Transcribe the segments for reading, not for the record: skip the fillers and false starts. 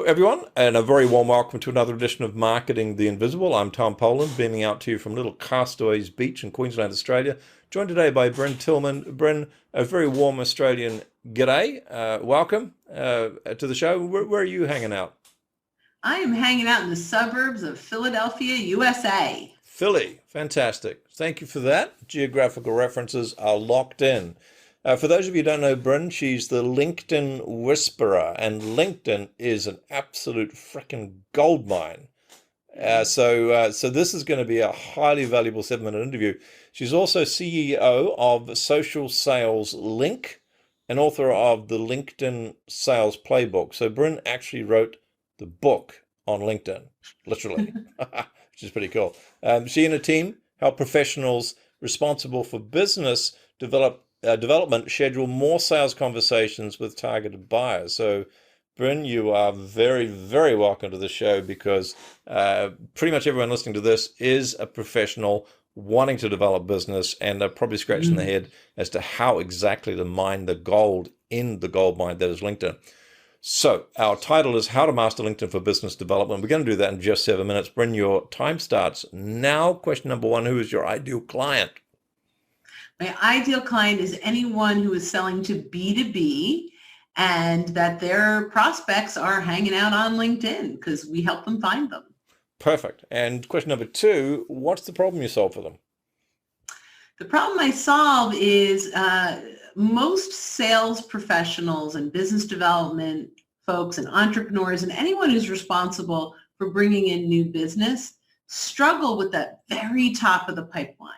everyone, and a very warm welcome to another edition of Marketing the Invisible. I'm Tom Poland, beaming out to you from Little Castaways Beach in Queensland, Australia. Joined today by Brynne Tillman. Brynne, a very warm Australian g'day. Welcome to the show. Where are you hanging out? I am hanging out in the suburbs of Philadelphia, USA. Philly. Fantastic. Thank you for that. Geographical references are locked in. For those of you who don't know Brynne, she's the LinkedIn whisperer, and LinkedIn is an absolute freaking gold mine. So this is going to be a highly valuable 7-minute interview. She's also CEO of Social Sales Link and author of the LinkedIn Sales Playbook. So Brynne actually wrote the book on LinkedIn, literally, which is pretty cool. She and a team help professionals responsible for business development schedule more sales conversations with targeted buyers. So, Brynne, you are very, very welcome to the show because pretty much everyone listening to this is a professional wanting to develop business, and they're probably scratching their head as to how exactly to mine the gold in the gold mine that is LinkedIn. So our title is How to Master LinkedIn for Business Development. We're going to do that in just 7 minutes. Brynne, your time starts now. Question number one, who is your ideal client? My ideal client is anyone who is selling to B2B and that their prospects are hanging out on LinkedIn because we help them find them. Perfect. And question number two, what's the problem you solve for them? The problem I solve is most sales professionals and business development folks and entrepreneurs and anyone who's responsible for bringing in new business struggle with that very top of the pipeline.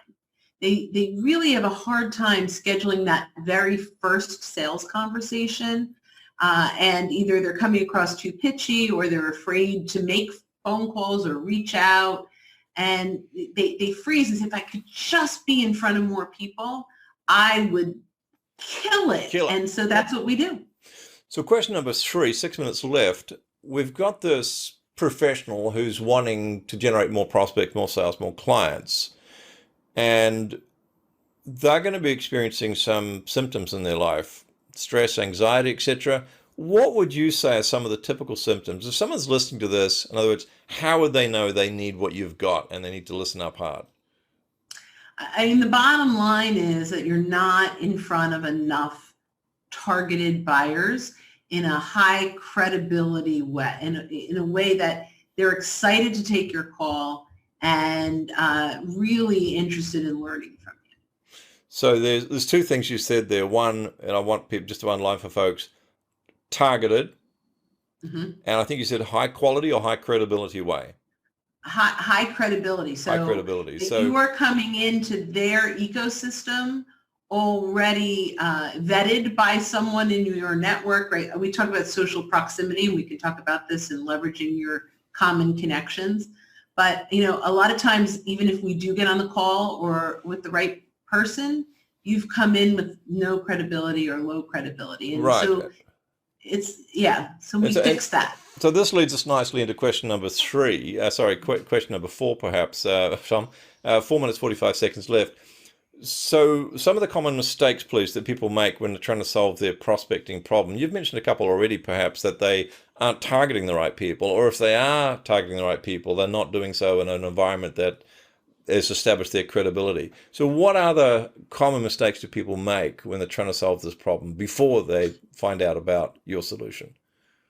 They really have a hard time scheduling that very first sales conversation, and either they're coming across too pitchy or they're afraid to make phone calls or reach out, and they freeze and say, if I could just be in front of more people, I would kill it. And so that's what we do. So question number three, 6 minutes left. We've got this professional who's wanting to generate more prospects, more sales, more clients. And they're going to be experiencing some symptoms in their life, stress, anxiety, etc. What would you say are some of the typical symptoms? If someone's listening to this, in other words, how would they know they need what you've got and they need to listen up hard? I mean, the bottom line is that you're not in front of enough targeted buyers in a high credibility way, in a way that they're excited to take your call and really interested in learning from you. So there's two things you said there. One, and I want people just to underline for folks, targeted, and I think you said high quality or high credibility way. High credibility. So high credibility. So you are coming into their ecosystem already vetted by someone in your network, right? We talk about social proximity, and we can talk about this in leveraging your common connections. But, you know, a lot of times, even if we do get on the call or with the right person, you've come in with no credibility or low credibility. And right. So so we fix that. So this leads us nicely into question number three. Question number four, perhaps, Tom. 4 minutes, 45 seconds left. So some of the common mistakes, please, that people make when they're trying to solve their prospecting problem. You've mentioned a couple already, perhaps, that they aren't targeting the right people, or if they are targeting the right people, they're not doing so in an environment that has established their credibility. So what other common mistakes do people make when they're trying to solve this problem before they find out about your solution?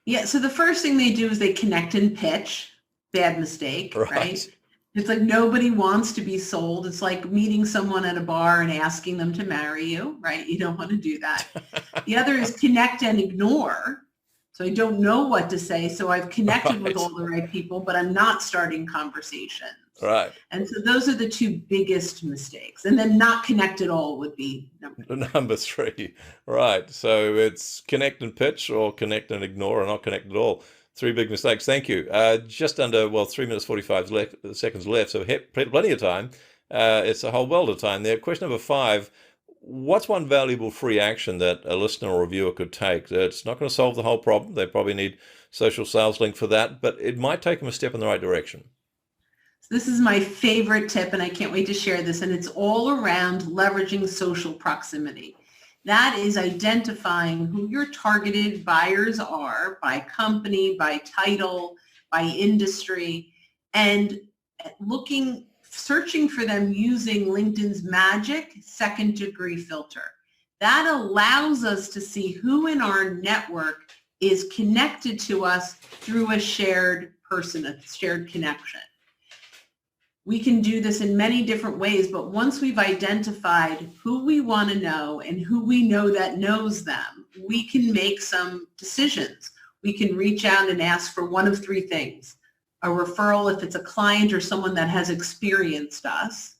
Yeah, so the first thing they do is they connect and pitch. Bad mistake, right? It's like nobody wants to be sold. It's like meeting someone at a bar and asking them to marry you, right? You don't want to do that. The other is connect and ignore. So I don't know what to say. So I've connected with all the right people, but I'm not starting conversations. Right. And so those are the two biggest mistakes. And then not connect at all would be number three. Right. So it's connect and pitch, or connect and ignore, or not connect at all. Three big mistakes. Thank you. Just under, 3 minutes, 45 seconds left. So plenty of time. It's a whole world of time there. Question number five. What's one valuable free action that a listener or a viewer could take? It's not going to solve the whole problem. They probably need Social Sales Link for that, but it might take them a step in the right direction. So this is my favorite tip, and I can't wait to share this, and it's all around leveraging social proximity. That is identifying who your targeted buyers are by company, by title, by industry, and searching for them using LinkedIn's magic second degree filter. That allows us to see who in our network is connected to us through a shared person, a shared connection. We can do this in many different ways, but once we've identified who we want to know and who we know that knows them, we can make some decisions. We can reach out and ask for one of three things: a referral if it's a client or someone that has experienced us,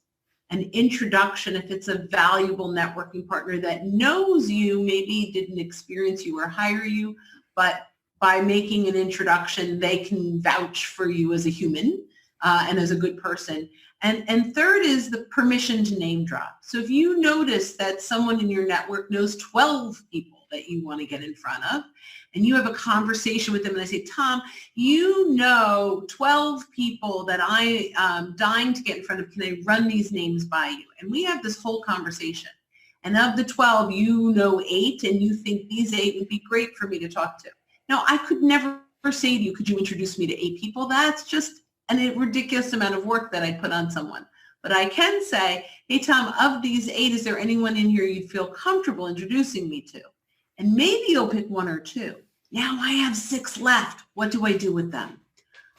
an introduction if it's a valuable networking partner that knows you, maybe didn't experience you or hire you, but by making an introduction, they can vouch for you as a human and as a good person. And third is the permission to name drop. So if you notice that someone in your network knows 12 people that you want to get in front of, and you have a conversation with them and they say, Tom, you know 12 people that I am dying to get in front of, can I run these names by you? And we have this whole conversation. And of the 12, you know 8, and you think these 8 would be great for me to talk to. Now, I could never say to you, could you introduce me to 8 people? That's just a ridiculous amount of work that I put on someone. But I can say, hey, Tom, of these 8, is there anyone in here you'd feel comfortable introducing me to? And maybe you'll pick 1 or 2. Now I have 6 left. What do I do with them?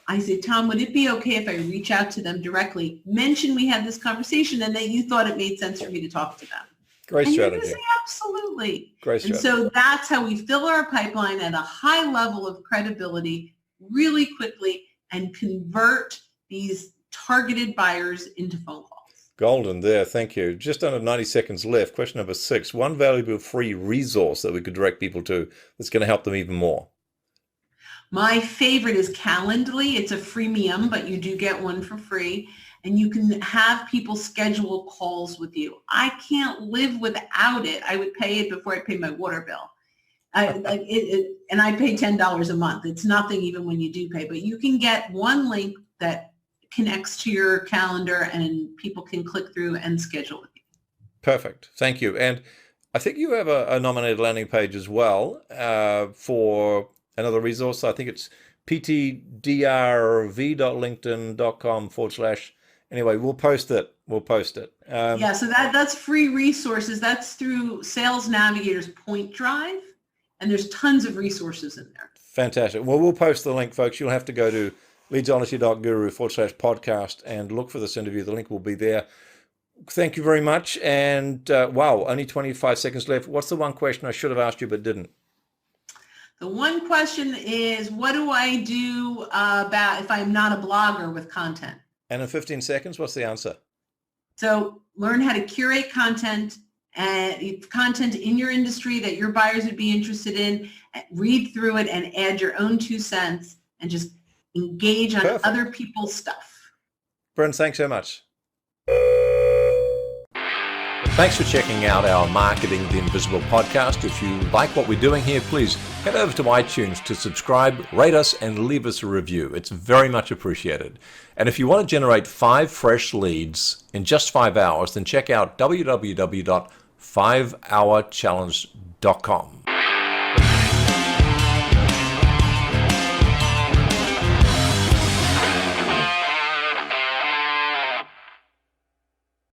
I say, Tom, would it be okay if I reach out to them directly, mention we had this conversation and that you thought it made sense for me to talk to them? Great and strategy. You're going to say, absolutely. Great strategy. And so that's how we fill our pipeline at a high level of credibility really quickly and convert these targeted buyers into phone calls. Golden there. Thank you. Just under 90 seconds left. Question number 6. One valuable free resource that we could direct people to that's going to help them even more. My favorite is Calendly. It's a freemium, but you do get one for free. And you can have people schedule calls with you. I can't live without it. I would pay it before I pay my water bill. And I pay $10 a month. It's nothing even when you do pay. But you can get one link that connects to your calendar and people can click through and schedule with you. Perfect. Thank you. And I think you have a nominated landing page as well for another resource. I think it's ptdrv.linkedin.com/ Anyway, we'll post it. Yeah, so that's free resources. That's through Sales Navigator's Point Drive. And there's tons of resources in there. Fantastic. Well, we'll post the link, folks. You'll have to go to leadshonesty.guru/podcast and look for this interview. The link will be there. Thank you very much. And wow, only 25 seconds left. What's the one question I should have asked you but didn't? The one question is, what do I do about if I'm not a blogger with content? And in 15 seconds, what's the answer? So learn how to curate content and content in your industry that your buyers would be interested in. Read through it and add your own 2 cents and just engage on Perfect. other people's stuff. Brynne, thanks so much. Thanks for checking out our Marketing the Invisible podcast. If you like what we're doing here, please head over to iTunes to subscribe, rate us, and leave us a review. It's very much appreciated. And if you want to generate 5 fresh leads in just 5 hours, then check out www.5hourchallenge.com.